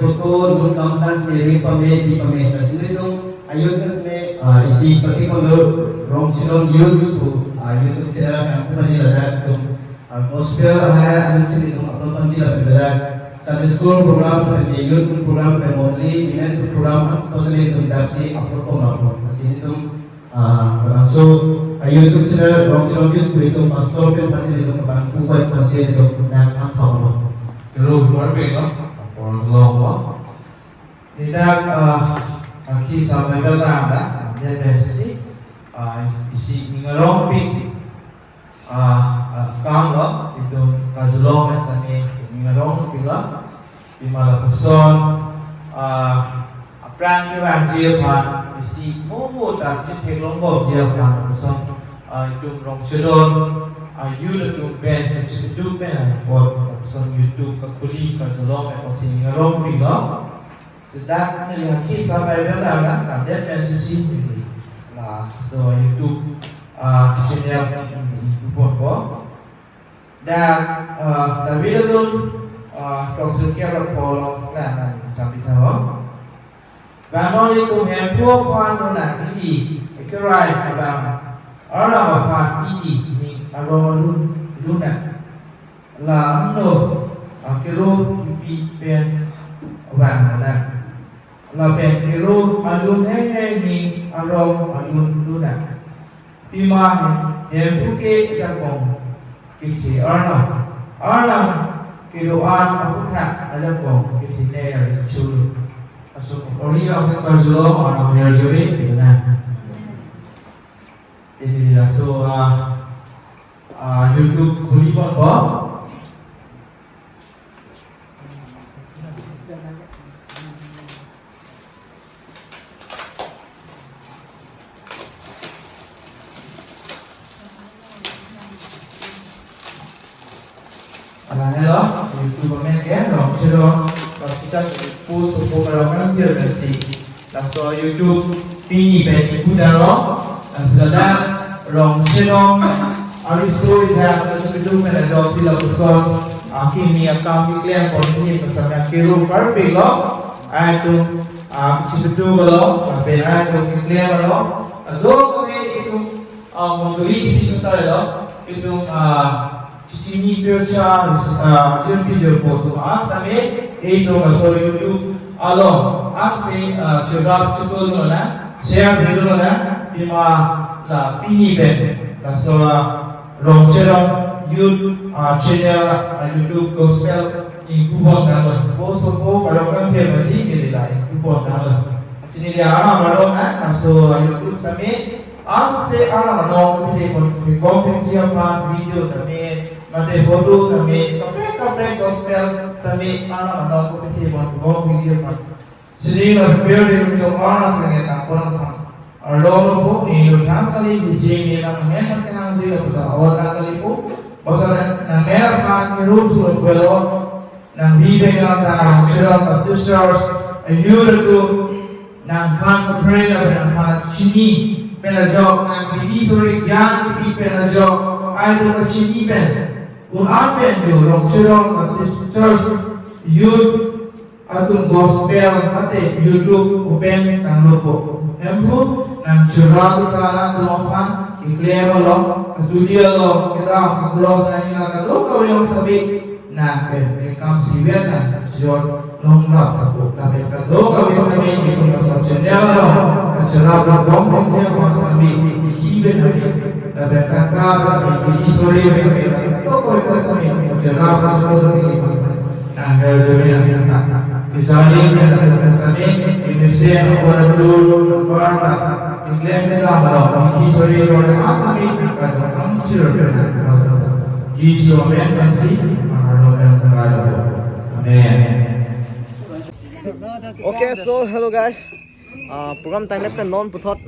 foto nun kamtas miring pame kasi nito ayun kasi isi pati kalau rong silong youth ko YouTube channel yang pun masih ada tu gospel ada anun sini tu upload masih ada Sunday school program di youth program family event program especially tu dapsi upload masih itu so YouTube channel rong silong youth itu pastor kan masih itu bangku masih itu nak apa Rồi nói về nó còn lâu quá. Thì ta khi sau nàyเราlàm đó, dia besi isi ngerong pin kam lo itu kazulong esame ngerong pin lo di mana person aprang ke bang dia pan isi momo tak je lombo dia pan person itu rong cedon you the two ben it's two ben or some YouTube kakuli kazulong esi ngerong pin lo sedang yang kisah Bible lah kan dia transisi ini lah so YouTube channel pun ko dan David luôn trong sự kia là Paul là sampai tahu và nó đi cùng hem pua quan nó là cái gì cái right about ở là một phần cái gì mình ở luôn luôn là nó cái lô bị bên vàng làเป็นกิโลอารมณ์ให้มีอารมณ์ดูนะปีมาเห็นผู้เกี่ยวกับกองกิจอาร์มกิโลอันอาวุธะอาจารย์กองกิจเนี่ยชุลasal orang yang berjuang orang berjuang itu na ini lah so YouTube kulipan bah hello, YouTube kami kan, orang cerita, kalau kita post support orang dia nanti, lalu YouTube ini bagi budak orang, sedang orang cerita, hari story saya akan video mana jauh sila person, akhir ni akan iklan polisi bersama kero perfect lo, itu cerita lo, benar itu iklan lo, dua kami itu menulis kita lo, itu Sini percaya jumpi jumpa tu asame itu masuk YouTube along aksi coba tu na share video na bima la pini ben la so rongcerong YouTube channel YouTube gospel ikubon nama post kalau kan dia masih kiri lah ikubon nama sini dia orang baru na so YouTube same aksi orang long video konten siapa video kami Mate foto kami, kafe gospel kami anak kompetisi buat video kan. Sini lah biar dia macam orang pengen orang kan. Orang pun ini orang kali biji ni orang yang kenal sih besar orang kali pun besar namanya kan kerut sudah belok nang bibe kan tak cerita baptist church ayur tu nang kan pereda nang kan cini penajok nang bibi suri yang bibi penajok ayo tu cini pen Quran pen jo rong cerong Baptist Church youth atau gospel mate YouTube open nang lopo empu nang cerah tu kala tu opan iklim lo ketudia lo kita kekelos nang ina kado kau yang sabi nah pen kam siben nah jod long rap aku tapi kado kau yang sabi itu masuk channel lo cerah berbong dia masuk sabi ikiben nabi tapi kakak tapi sore तो कोई प्रश्न नहीं जनाब राजकोट की ना है जमीन मिसाली में समय इनसे और दूर पड़ता इंग्लैंड में काम लो की सॉरी रोड आसामी का जो हम चिर पे ना गीसो में कैसी हमारा में लगाया आमीन Okay, so hello guys. Program time lapse non puthot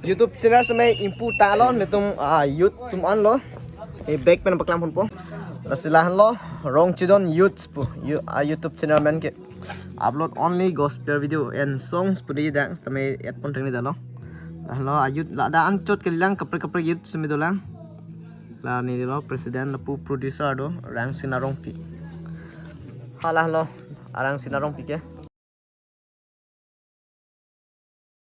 YouTube channel samay input talon metum YouTube an lo. E back pen baklam pun po. Rasilahan lo wrong chidon YouTube channel man ke upload only gospel video and songs pudi dang tame at pon teng ni dalo. Lo ayut la da anchot ke lang kapre yut sumi do lang. La ni lo president la pu producer do rang sinarong pi. Halah lo arang sinarong pike